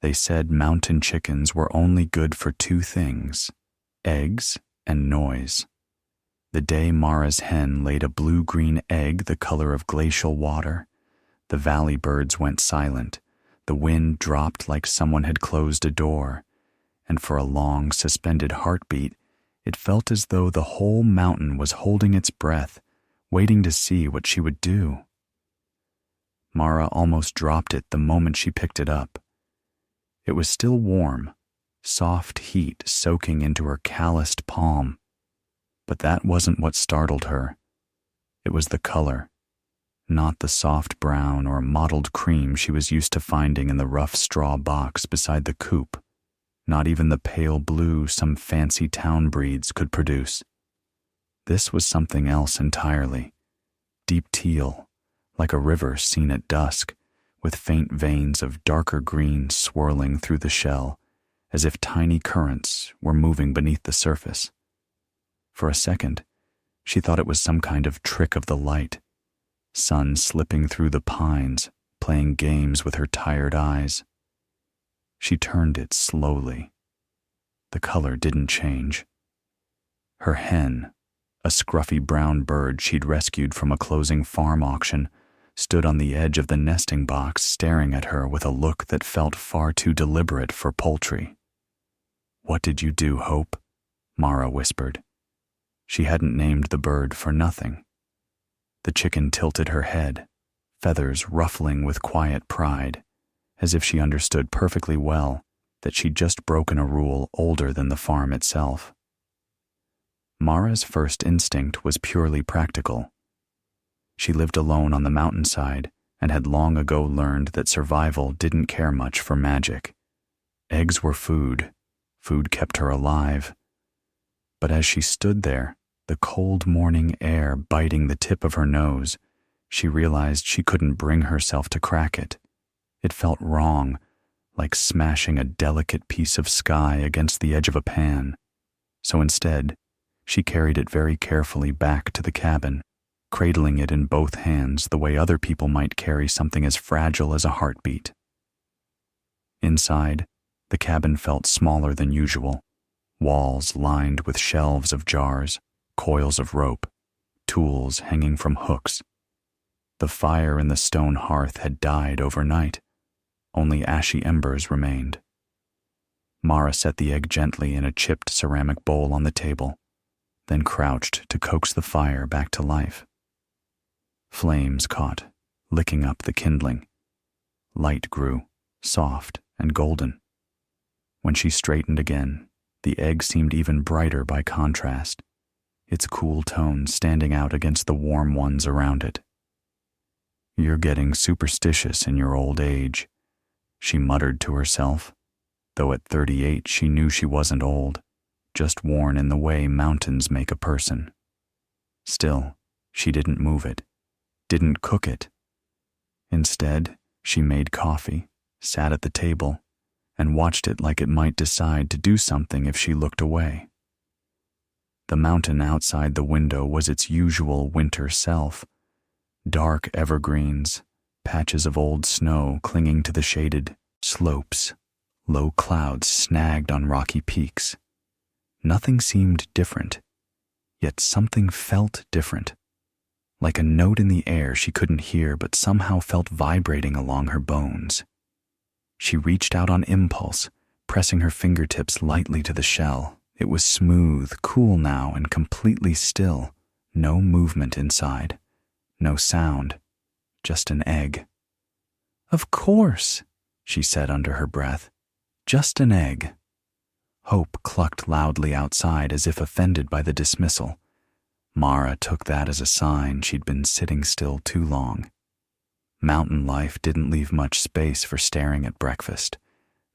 They said mountain chickens were only good for two things: eggs and noise. The day Mara's hen laid a blue-green egg the color of glacial water, the valley birds went silent, the wind dropped like someone had closed a door, and for a long, suspended heartbeat, it felt as though the whole mountain was holding its breath, waiting to see what she would do. Mara almost dropped it the moment she picked it up. It was still warm, soft heat soaking into her calloused palm. But that wasn't what startled her. It was the color, not the soft brown or mottled cream she was used to finding in the rough straw box beside the coop, not even the pale blue some fancy town breeds could produce. This was something else entirely, deep teal, like a river seen at dusk, with faint veins of darker green swirling through the shell, as if tiny currents were moving beneath the surface. For a second, she thought it was some kind of trick of the light, sun slipping through the pines, playing games with her tired eyes. She turned it slowly. The color didn't change. Her hen, a scruffy brown bird she'd rescued from a closing farm auction, stood on the edge of the nesting box staring at her with a look that felt far too deliberate for poultry. "What did you do, Hope?" Mara whispered. She hadn't named the bird for nothing. The chicken tilted her head, feathers ruffling with quiet pride, as if she understood perfectly well that she'd just broken a rule older than the farm itself. Mara's first instinct was purely practical. She lived alone on the mountainside and had long ago learned that survival didn't care much for magic. Eggs were food. Food kept her alive. But as she stood there, the cold morning air biting the tip of her nose, she realized she couldn't bring herself to crack it. It felt wrong, like smashing a delicate piece of sky against the edge of a pan. So instead, she carried it very carefully back to the cabin, cradling it in both hands the way other people might carry something as fragile as a heartbeat. Inside, the cabin felt smaller than usual, walls lined with shelves of jars, coils of rope, tools hanging from hooks. The fire in the stone hearth had died overnight. Only ashy embers remained. Mara set the egg gently in a chipped ceramic bowl on the table, then crouched to coax the fire back to life. Flames caught, licking up the kindling. Light grew, soft and golden. When she straightened again, the egg seemed even brighter by contrast, its cool tone standing out against the warm ones around it. "You're getting superstitious in your old age," she muttered to herself, though at 38 she knew she wasn't old, just worn in the way mountains make a person. Still, she didn't move it, didn't cook it. Instead, she made coffee, sat at the table, and watched it like it might decide to do something if she looked away. The mountain outside the window was its usual winter self. Dark evergreens, patches of old snow clinging to the shaded slopes, low clouds snagged on rocky peaks. Nothing seemed different, yet something felt different, like a note in the air she couldn't hear but somehow felt vibrating along her bones. She reached out on impulse, pressing her fingertips lightly to the shell. It was smooth, cool now, and completely still. No movement inside. No sound. Just an egg. "Of course," she said under her breath. "Just an egg." Hope clucked loudly outside as if offended by the dismissal. Mara took that as a sign she'd been sitting still too long. Mountain life didn't leave much space for staring at breakfast.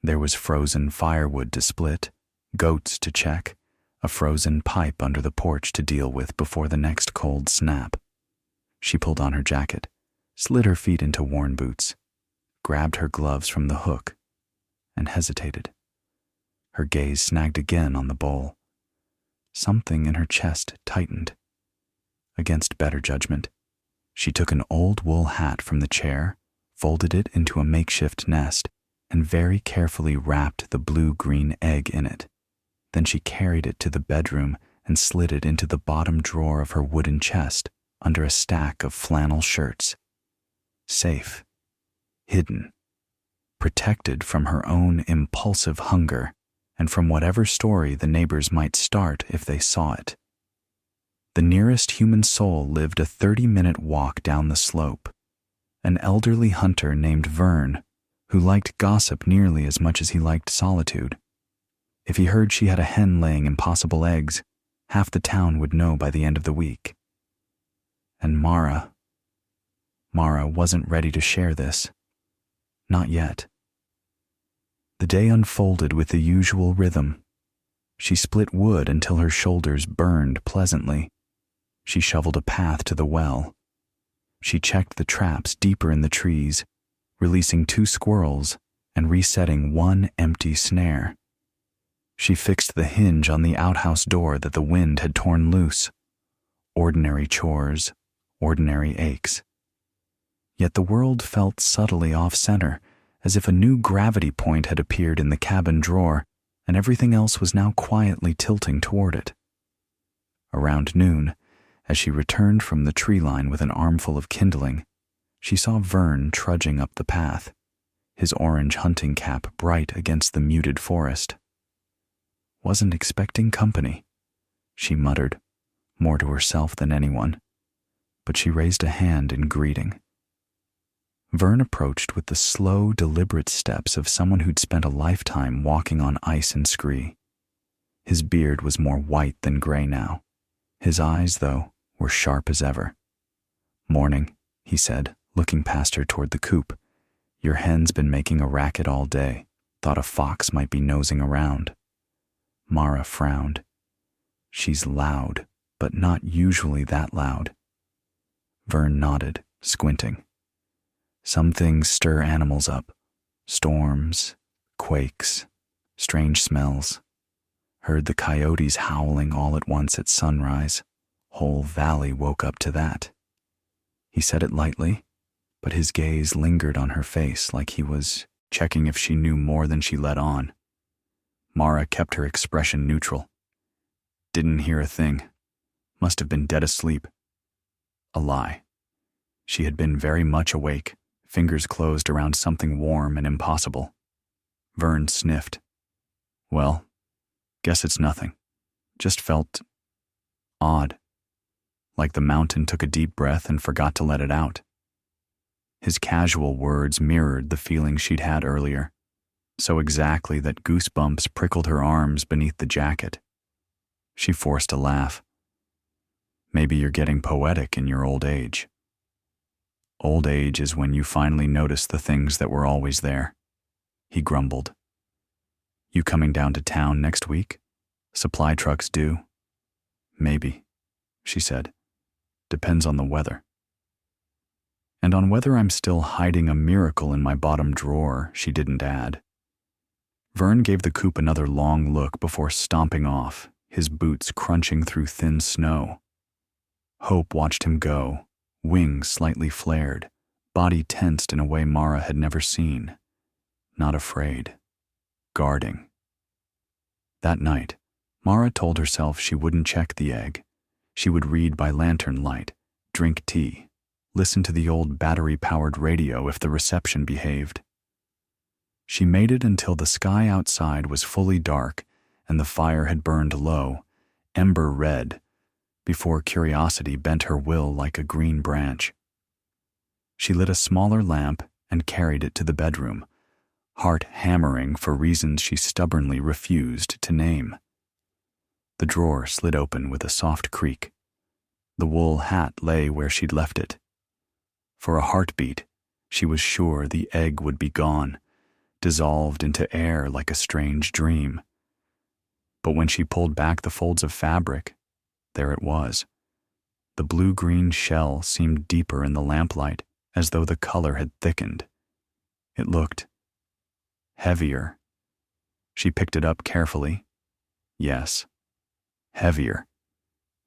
There was frozen firewood to split, goats to check, a frozen pipe under the porch to deal with before the next cold snap. She pulled on her jacket, slid her feet into worn boots, grabbed her gloves from the hook, and hesitated. Her gaze snagged again on the bowl. Something in her chest tightened. Against better judgment, she took an old wool hat from the chair, folded it into a makeshift nest, and very carefully wrapped the blue-green egg in it. Then she carried it to the bedroom and slid it into the bottom drawer of her wooden chest under a stack of flannel shirts. Safe, hidden, protected from her own impulsive hunger and from whatever story the neighbors might start if they saw it. The nearest human soul lived a 30-minute walk down the slope. An elderly hunter named Vern, who liked gossip nearly as much as he liked solitude. If he heard she had a hen laying impossible eggs, half the town would know by the end of the week. And Mara wasn't ready to share this. Not yet. The day unfolded with the usual rhythm. She split wood until her shoulders burned pleasantly. She shoveled a path to the well. She checked the traps deeper in the trees, releasing 2 squirrels and resetting 1 empty snare. She fixed the hinge on the outhouse door that the wind had torn loose. Ordinary chores, ordinary aches. Yet the world felt subtly off-center, as if a new gravity point had appeared in the cabin drawer, and everything else was now quietly tilting toward it. Around noon, as she returned from the tree line with an armful of kindling, she saw Vern trudging up the path, his orange hunting cap bright against the muted forest. "Wasn't expecting company," she muttered, more to herself than anyone, but she raised a hand in greeting. Vern approached with the slow, deliberate steps of someone who'd spent a lifetime walking on ice and scree. His beard was more white than gray now. His eyes, though, were sharp as ever. "Morning," he said, looking past her toward the coop. "Your hen's been making a racket all day. Thought a fox might be nosing around." Mara frowned. "She's loud, but not usually that loud." Vern nodded, squinting. "Some things stir animals up. Storms, quakes, strange smells. Heard the coyotes howling all at once at sunrise. Whole valley woke up to that." He said it lightly, but his gaze lingered on her face like he was checking if she knew more than she let on. Mara kept her expression neutral. "Didn't hear a thing. Must have been dead asleep." A lie. She had been very much awake, fingers closed around something warm and impossible. Vern sniffed. "Well, guess it's nothing. Just felt odd. Like the mountain took a deep breath and forgot to let it out." His casual words mirrored the feeling she'd had earlier, so exactly that goosebumps prickled her arms beneath the jacket. She forced a laugh. "Maybe you're getting poetic in your old age." "Old age is when you finally notice the things that were always there," he grumbled. "You coming down to town next week? Supply trucks due?" "Maybe," she said. "Depends on the weather." "And on whether I'm still hiding a miracle in my bottom drawer," she didn't add. Vern gave the coop another long look before stomping off, his boots crunching through thin snow. Hope watched him go, wings slightly flared, body tensed in a way Mara had never seen. Not afraid. Guarding. That night, Mara told herself she wouldn't check the egg. She would read by lantern light, drink tea, listen to the old battery-powered radio if the reception behaved. She made it until the sky outside was fully dark and the fire had burned low, ember red, before curiosity bent her will like a green branch. She lit a smaller lamp and carried it to the bedroom, heart hammering for reasons she stubbornly refused to name. The drawer slid open with a soft creak. The wool hat lay where she'd left it. For a heartbeat, she was sure the egg would be gone, dissolved into air like a strange dream. But when she pulled back the folds of fabric, there it was. The blue-green shell seemed deeper in the lamplight, as though the color had thickened. It looked heavier. She picked it up carefully. Yes. Heavier.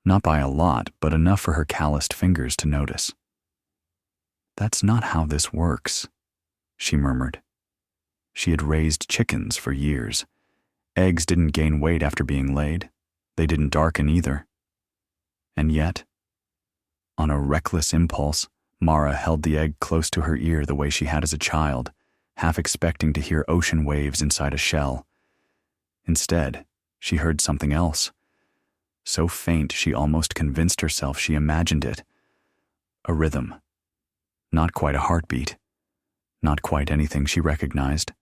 Not by a lot, but enough for her calloused fingers to notice. "That's not how this works," she murmured. She had raised chickens for years. Eggs didn't gain weight after being laid. They didn't darken either. And yet, on a reckless impulse, Mara held the egg close to her ear the way she had as a child, half expecting to hear ocean waves inside a shell. Instead, she heard something else. So faint she almost convinced herself she imagined it. A rhythm. Not quite a heartbeat. Not quite anything she recognized.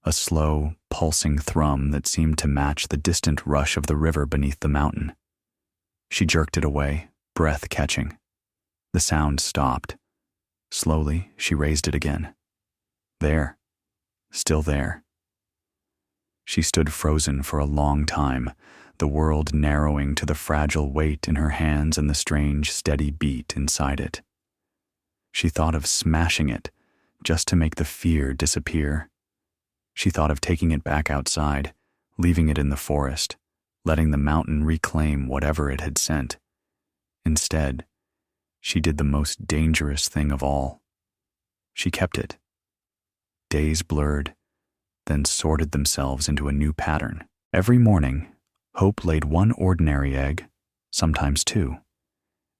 A slow, pulsing thrum that seemed to match the distant rush of the river beneath the mountain. She jerked it away, breath catching. The sound stopped. Slowly, she raised it again. There. Still there. She stood frozen for a long time, the world narrowing to the fragile weight in her hands and the strange, steady beat inside it. She thought of smashing it, just to make the fear disappear. She thought of taking it back outside, leaving it in the forest, letting the mountain reclaim whatever it had sent. Instead, she did the most dangerous thing of all. She kept it. Days blurred, then sorted themselves into a new pattern. Every morning, Hope laid one ordinary egg, sometimes two.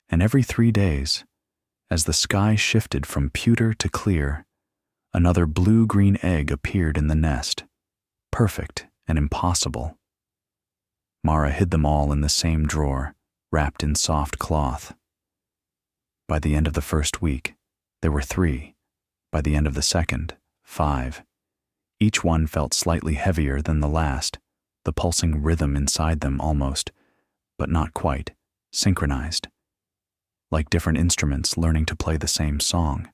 And every 3 days, as the sky shifted from pewter to clear, another blue-green egg appeared in the nest, perfect and impossible. Mara hid them all in the same drawer, wrapped in soft cloth. By the end of the first week, there were 3. By the end of the second, 5. Each one felt slightly heavier than the last, the pulsing rhythm inside them almost, but not quite, synchronized. Like different instruments learning to play the same song.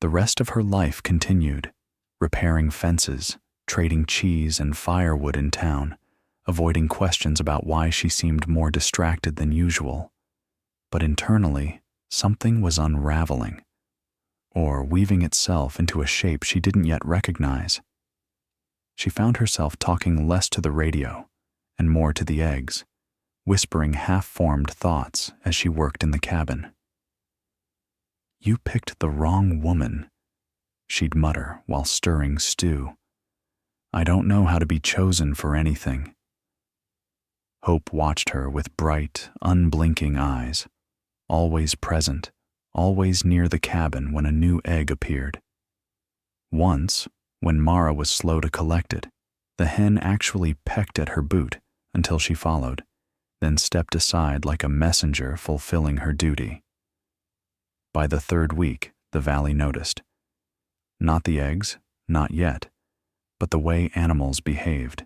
The rest of her life continued, repairing fences, trading cheese and firewood in town, avoiding questions about why she seemed more distracted than usual. But internally, something was unraveling, or weaving itself into a shape she didn't yet recognize. She found herself talking less to the radio and more to the eggs, whispering half-formed thoughts as she worked in the cabin. "You picked the wrong woman," she'd mutter while stirring stew. "I don't know how to be chosen for anything." Hope watched her with bright, unblinking eyes, always present, always near the cabin when a new egg appeared. Once, when Mara was slow to collect it, the hen actually pecked at her boot until she followed, then stepped aside like a messenger fulfilling her duty. By the 3rd week, the valley noticed. Not the eggs, not yet, but the way animals behaved.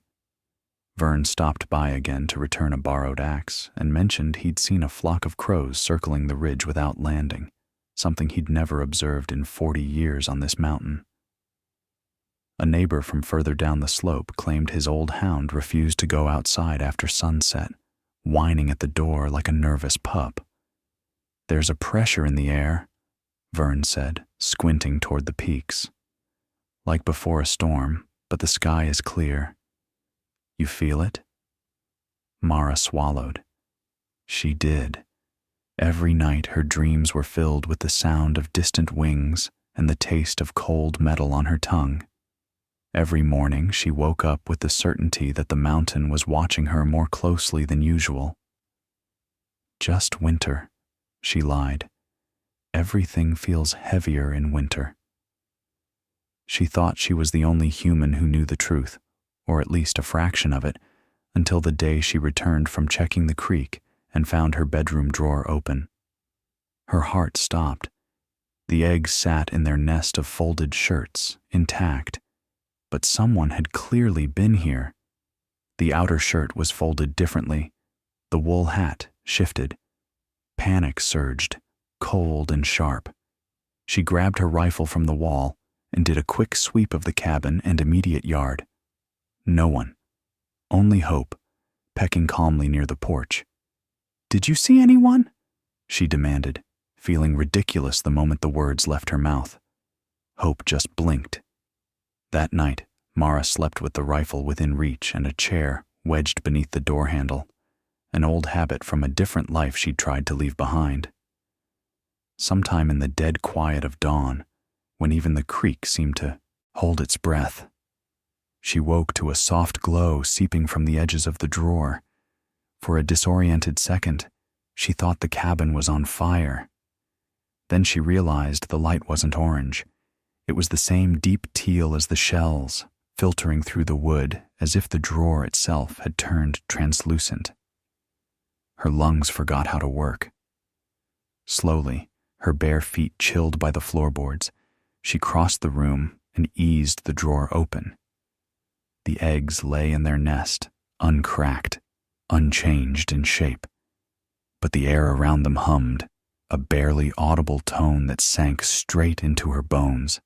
Vern stopped by again to return a borrowed axe and mentioned he'd seen a flock of crows circling the ridge without landing, something he'd never observed in 40 years on this mountain. A neighbor from further down the slope claimed his old hound refused to go outside after sunset, whining at the door like a nervous pup. "There's a pressure in the air," Vern said, squinting toward the peaks. "Like before a storm, but the sky is clear. You feel it?" Mara swallowed. She did. Every night her dreams were filled with the sound of distant wings and the taste of cold metal on her tongue. Every morning she woke up with the certainty that the mountain was watching her more closely than usual. "Just winter," she lied. "Everything feels heavier in winter." She thought she was the only human who knew the truth, or at least a fraction of it, until the day she returned from checking the creek and found her bedroom drawer open. Her heart stopped. The eggs sat in their nest of folded shirts, intact. But someone had clearly been here. The outer shirt was folded differently. The wool hat shifted. Panic surged, cold and sharp. She grabbed her rifle from the wall and did a quick sweep of the cabin and immediate yard. No one. Only Hope, pecking calmly near the porch. "Did you see anyone?" she demanded, feeling ridiculous the moment the words left her mouth. Hope just blinked. That night, Mara slept with the rifle within reach and a chair wedged beneath the door handle, an old habit from a different life she'd tried to leave behind. Sometime in the dead quiet of dawn, when even the creek seemed to hold its breath, She woke to a soft glow seeping from the edges of the drawer. For a disoriented second, she thought the cabin was on fire. Then she realized the light wasn't orange. It was the same deep teal as the shells, filtering through the wood as if the drawer itself had turned translucent. Her lungs forgot how to work. Slowly, her bare feet chilled by the floorboards, she crossed the room and eased the drawer open. The eggs lay in their nest, uncracked, unchanged in shape. But the air around them hummed, a barely audible tone that sank straight into her bones.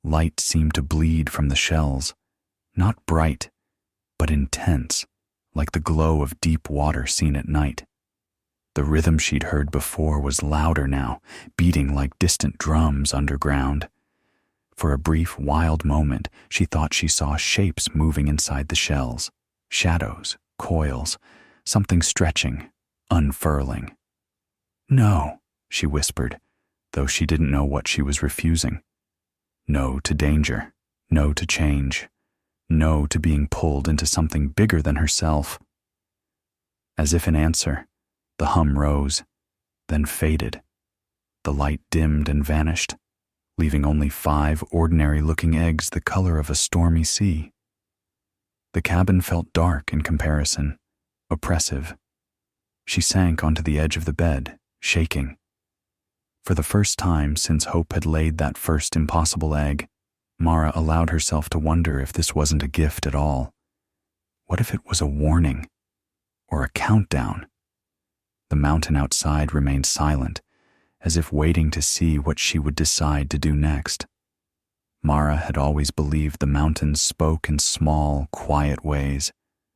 Light seemed to bleed from the shells, not bright, but intense, like the glow of deep water seen at night. The rhythm she'd heard before was louder now, beating like distant drums underground. For a brief, wild moment, she thought she saw shapes moving inside the shells, shadows, coils, something stretching, unfurling. "No," she whispered, though she didn't know what she was refusing. No to danger, no to change, no to being pulled into something bigger than herself. As if in answer, the hum rose, then faded. The light dimmed and vanished, leaving only 5 ordinary-looking eggs the color of a stormy sea. The cabin felt dark in comparison, oppressive. She sank onto the edge of the bed, shaking. For the first time since Hope had laid that first impossible egg, Mara allowed herself to wonder if this wasn't a gift at all. What if it was a warning? Or a countdown? The mountain outside remained silent, as if waiting to see what she would decide to do next. Mara had always believed the mountains spoke in small, quiet ways,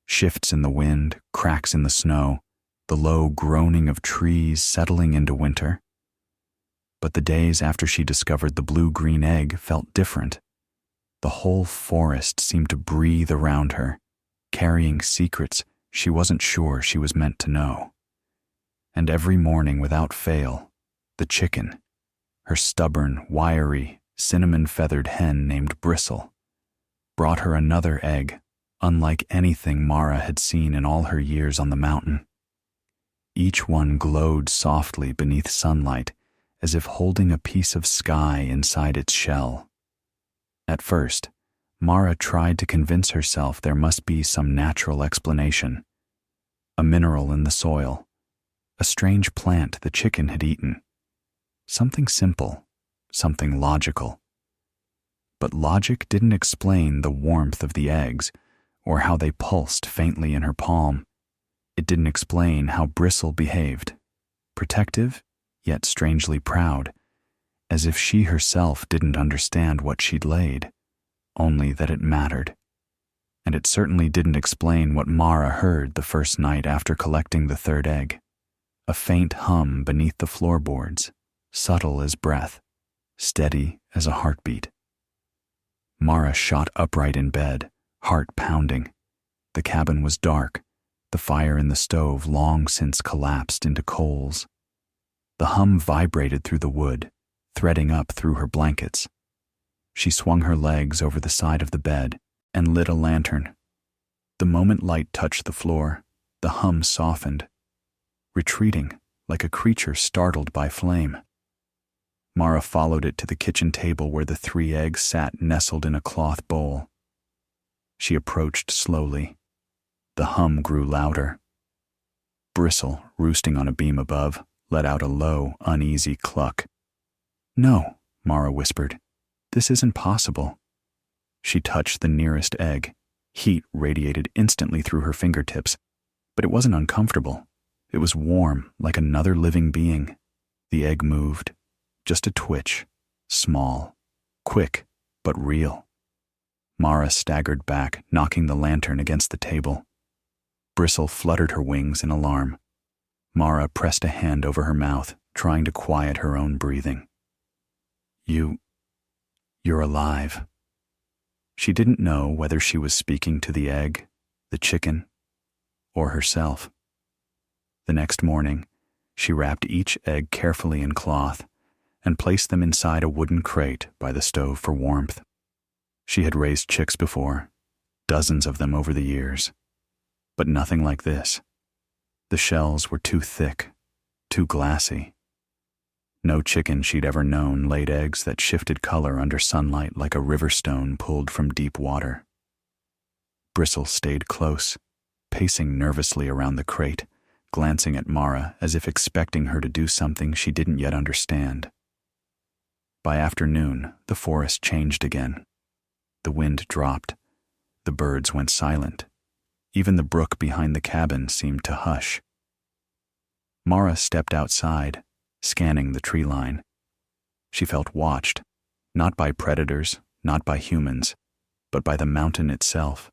shifts in the wind, cracks in the snow, the low groaning of trees settling into winter. But the days after she discovered the blue-green egg felt different. The whole forest seemed to breathe around her, carrying secrets she wasn't sure she was meant to know. And every morning without fail, the chicken, her stubborn, wiry, cinnamon-feathered hen named Bristle, brought her another egg, unlike anything Mara had seen in all her years on the mountain. Each one glowed softly beneath sunlight, as if holding a piece of sky inside its shell. At first, Mara tried to convince herself there must be some natural explanation. A mineral in the soil, a strange plant the chicken had eaten. Something simple, something logical. But logic didn't explain the warmth of the eggs or how they pulsed faintly in her palm. It didn't explain how Bristle behaved, protective, yet strangely proud, as if she herself didn't understand what she'd laid, only that it mattered. And it certainly didn't explain what Mara heard the first night after collecting the 3rd egg. A faint hum beneath the floorboards, subtle as breath, steady as a heartbeat. Mara shot upright in bed, heart pounding. The cabin was dark, the fire in the stove long since collapsed into coals. The hum vibrated through the wood, threading up through her blankets. She swung her legs over the side of the bed and lit a lantern. The moment light touched the floor, the hum softened, retreating like a creature startled by flame. Mara followed it to the kitchen table where the 3 eggs sat nestled in a cloth bowl. She approached slowly. The hum grew louder. Bristle, roosting on a beam above, let out a low, uneasy cluck. "No," Mara whispered. "This isn't possible." She touched the nearest egg. Heat radiated instantly through her fingertips, but it wasn't uncomfortable. It was warm, like another living being. The egg moved. Just a twitch. Small. Quick, but real. Mara staggered back, knocking the lantern against the table. Bristle fluttered her wings in alarm. Mara pressed a hand over her mouth, trying to quiet her own breathing. You're alive." She didn't know whether she was speaking to the egg, the chicken, or herself. The next morning, she wrapped each egg carefully in cloth and placed them inside a wooden crate by the stove for warmth. She had raised chicks before, dozens of them over the years. But nothing like this. The shells were too thick, too glassy. No chicken she'd ever known laid eggs that shifted color under sunlight like a river stone pulled from deep water. Bristle stayed close, pacing nervously around the crate, glancing at Mara as if expecting her to do something she didn't yet understand. By afternoon, the forest changed again. The wind dropped. The birds went silent. Even the brook behind the cabin seemed to hush. Mara stepped outside, scanning the tree line. She felt watched, not by predators, not by humans, but by the mountain itself.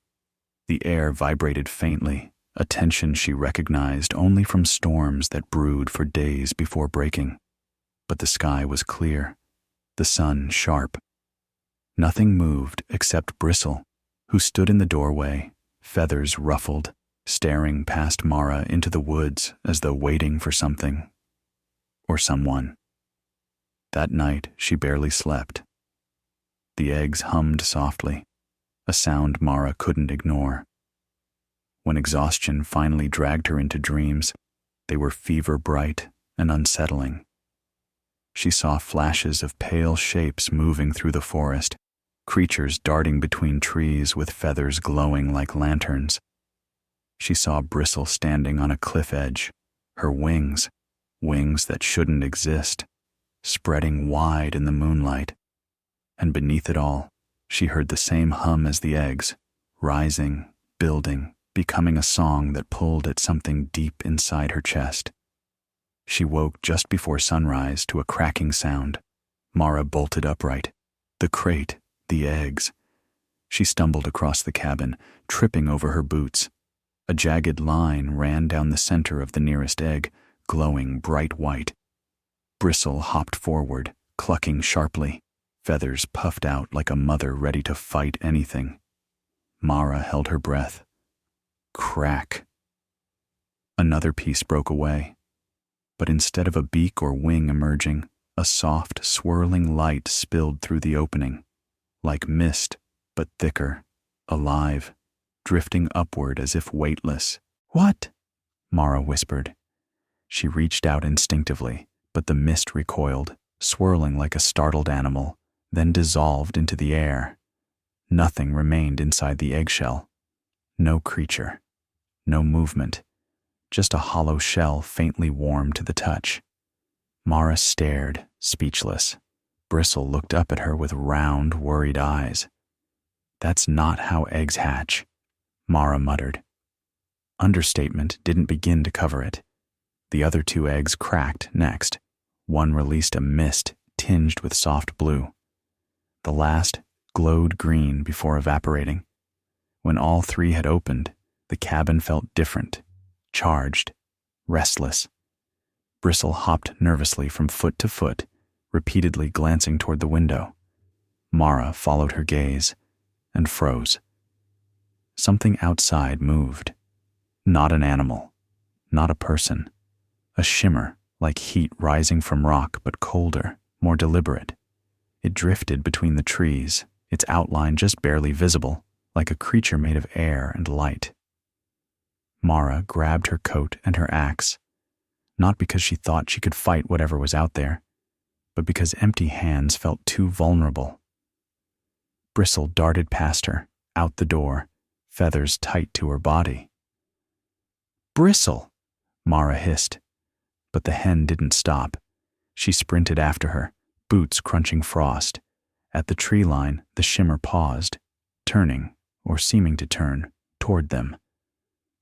The air vibrated faintly, a tension she recognized only from storms that brewed for days before breaking. But the sky was clear, the sun sharp. Nothing moved except Bristle, who stood in the doorway, feathers ruffled, staring past Mara into the woods as though waiting for something. Or someone. That night, she barely slept. The eggs hummed softly, a sound Mara couldn't ignore. When exhaustion finally dragged her into dreams, they were fever-bright and unsettling. She saw flashes of pale shapes moving through the forest, creatures darting between trees with feathers glowing like lanterns. She saw Bristle standing on a cliff edge, her wings that shouldn't exist, spreading wide in the moonlight. And beneath it all, she heard the same hum as the eggs, rising, building, becoming a song that pulled at something deep inside her chest. She woke just before sunrise to a cracking sound. Mara bolted upright. The crate, the eggs. She stumbled across the cabin, tripping over her boots. A jagged line ran down the center of the nearest egg, glowing bright white. Bristle hopped forward, clucking sharply, feathers puffed out like a mother ready to fight anything. Mara held her breath. Crack. Another piece broke away. But instead of a beak or wing emerging, a soft, swirling light spilled through the opening, like mist, but thicker, alive, drifting upward as if weightless. "What?" Mara whispered. She reached out instinctively, but the mist recoiled, swirling like a startled animal, then dissolved into the air. Nothing remained inside the eggshell. No creature. No movement. Just a hollow shell faintly warm to the touch. Mara stared, speechless. Bristle looked up at her with round, worried eyes. "That's not how eggs hatch," Mara muttered. Understatement didn't begin to cover it. The other two eggs cracked next. One released a mist tinged with soft blue. The last glowed green before evaporating. When all three had opened, the cabin felt different. Charged, restless. Bristle hopped nervously from foot to foot, repeatedly glancing toward the window. Mara followed her gaze and froze. Something outside moved. Not an animal, not a person. A shimmer, like heat rising from rock, but colder, more deliberate. It drifted between the trees, its outline just barely visible, like a creature made of air and light. Mara grabbed her coat and her axe, not because she thought she could fight whatever was out there, but because empty hands felt too vulnerable. Bristle darted past her, out the door, feathers tight to her body. "Bristle!" Mara hissed, but the hen didn't stop. She sprinted after her, boots crunching frost. At the tree line, the shimmer paused, turning, or seeming to turn, toward them.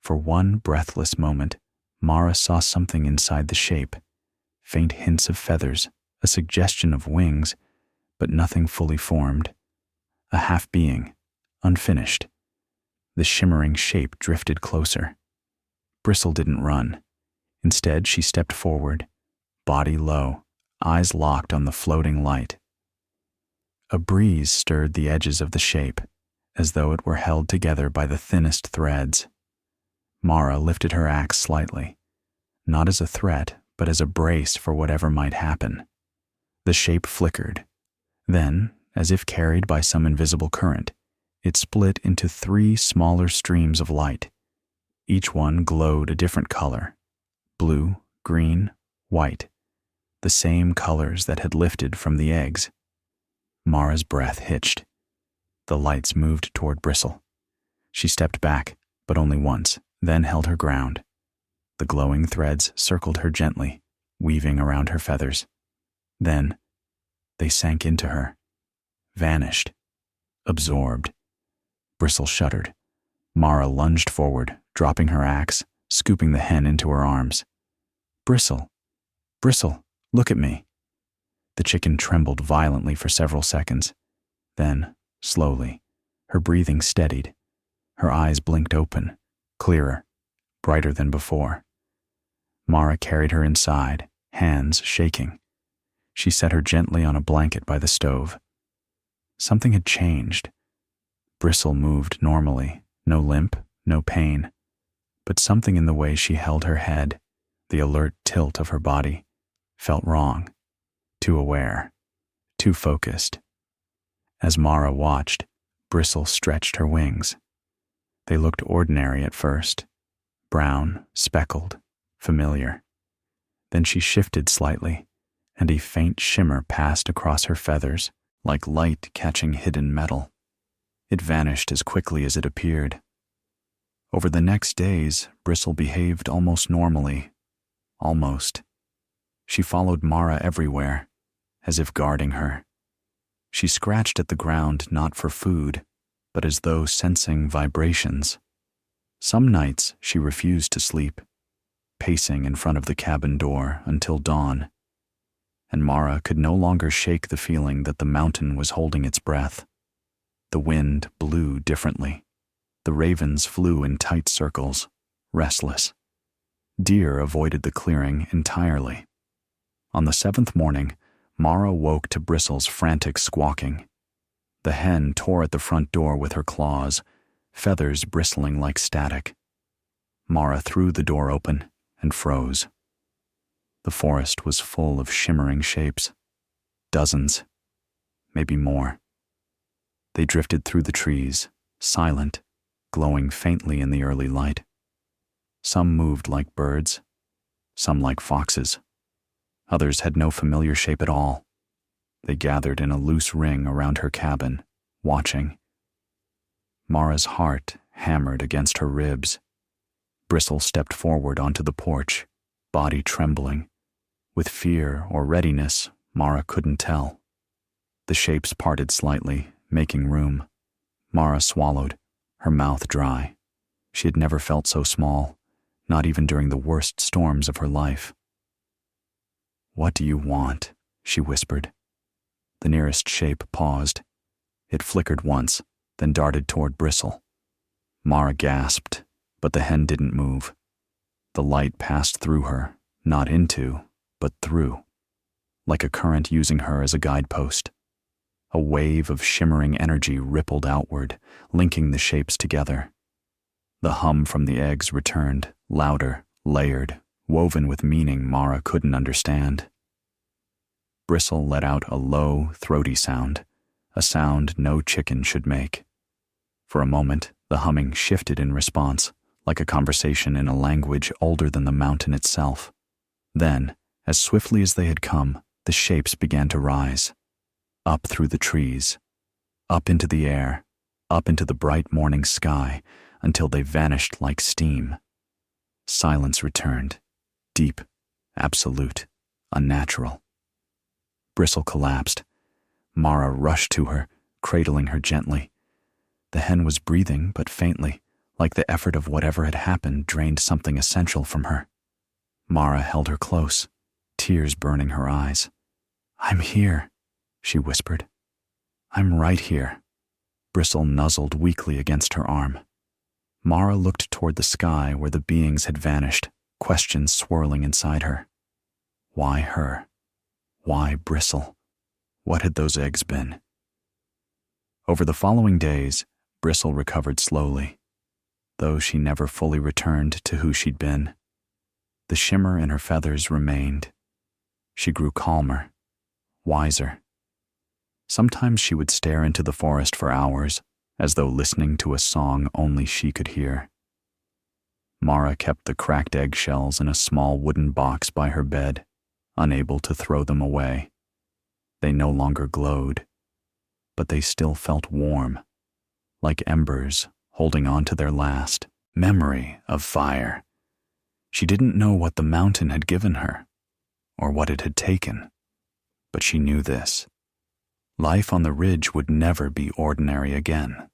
For one breathless moment, Mara saw something inside the shape. Faint hints of feathers, a suggestion of wings, but nothing fully formed. A half-being, unfinished. The shimmering shape drifted closer. Bristle didn't run. Instead, she stepped forward, body low, eyes locked on the floating light. A breeze stirred the edges of the shape, as though it were held together by the thinnest threads. Mara lifted her axe slightly, not as a threat, but as a brace for whatever might happen. The shape flickered. Then, as if carried by some invisible current, It split into 3 smaller streams of light. Each one glowed a different color: blue, green, white, the same colors that had lifted from the eggs. Mara's breath hitched. The lights moved toward Bristle. She stepped back, but only once, then held her ground. The glowing threads circled her gently, weaving around her feathers. Then, they sank into her, vanished, absorbed. Bristle shuddered. Mara lunged forward, dropping her axe, scooping the hen into her arms. "Bristle! Bristle, look at me!" The chicken trembled violently for several seconds. Then, slowly, her breathing steadied. Her eyes blinked open, clearer, brighter than before. Mara carried her inside, hands shaking. She set her gently on a blanket by the stove. Something had changed. Bristle moved normally, no limp, no pain, but something in the way she held her head, the alert tilt of her body, felt wrong, too aware, too focused. As Mara watched, Bristle stretched her wings. They looked ordinary at first, brown, speckled, familiar. Then she shifted slightly, and a faint shimmer passed across her feathers, like light catching hidden metal. It vanished as quickly as it appeared. Over the next days, Bristle behaved almost normally. Almost. She followed Mara everywhere, as if guarding her. She scratched at the ground not for food, but as though sensing vibrations. Some nights she refused to sleep, pacing in front of the cabin door until dawn. And Mara could no longer shake the feeling that the mountain was holding its breath. The wind blew differently. The ravens flew in tight circles, restless. Deer avoided the clearing entirely. On the 7th morning, Mara woke to Bristle's frantic squawking. The hen tore at the front door with her claws, feathers bristling like static. Mara threw the door open and froze. The forest was full of shimmering shapes. Dozens, maybe more. They drifted through the trees, silent, glowing faintly in the early light. Some moved like birds, some like foxes. Others had no familiar shape at all. They gathered in a loose ring around her cabin, watching. Mara's heart hammered against her ribs. Bristle stepped forward onto the porch, body trembling. With fear or readiness, Mara couldn't tell. The shapes parted slightly, making room. Mara swallowed, her mouth dry. She had never felt so small, not even during the worst storms of her life. "What do you want?" she whispered. The nearest shape paused. It flickered once, then darted toward Bristle. Mara gasped, but the hen didn't move. The light passed through her, not into, but through, like a current using her as a guidepost. A wave of shimmering energy rippled outward, linking the shapes together. The hum from the eggs returned, louder, layered, woven with meaning Mara couldn't understand. Bristle let out a low, throaty sound, a sound no chicken should make. For a moment, the humming shifted in response, like a conversation in a language older than the mountain itself. Then, as swiftly as they had come, the shapes began to rise. Up through the trees, up into the air, up into the bright morning sky, until they vanished like steam. Silence returned, deep, absolute, unnatural. Bristle collapsed. Mara rushed to her, cradling her gently. The hen was breathing, but faintly, like the effort of whatever had happened drained something essential from her. Mara held her close, tears burning her eyes. "I'm here," she whispered. "I'm right here." Bristle nuzzled weakly against her arm. Mara looked toward the sky where the beings had vanished, questions swirling inside her. Why her? Why Bristle? What had those eggs been? Over the following days, Bristle recovered slowly, though she never fully returned to who she'd been. The shimmer in her feathers remained. She grew calmer, wiser. Sometimes she would stare into the forest for hours, as though listening to a song only she could hear. Mara kept the cracked eggshells in a small wooden box by her bed, unable to throw them away. They no longer glowed, but they still felt warm, like embers holding on to their last memory of fire. She didn't know what the mountain had given her, or what it had taken, but she knew this. Life on the ridge would never be ordinary again.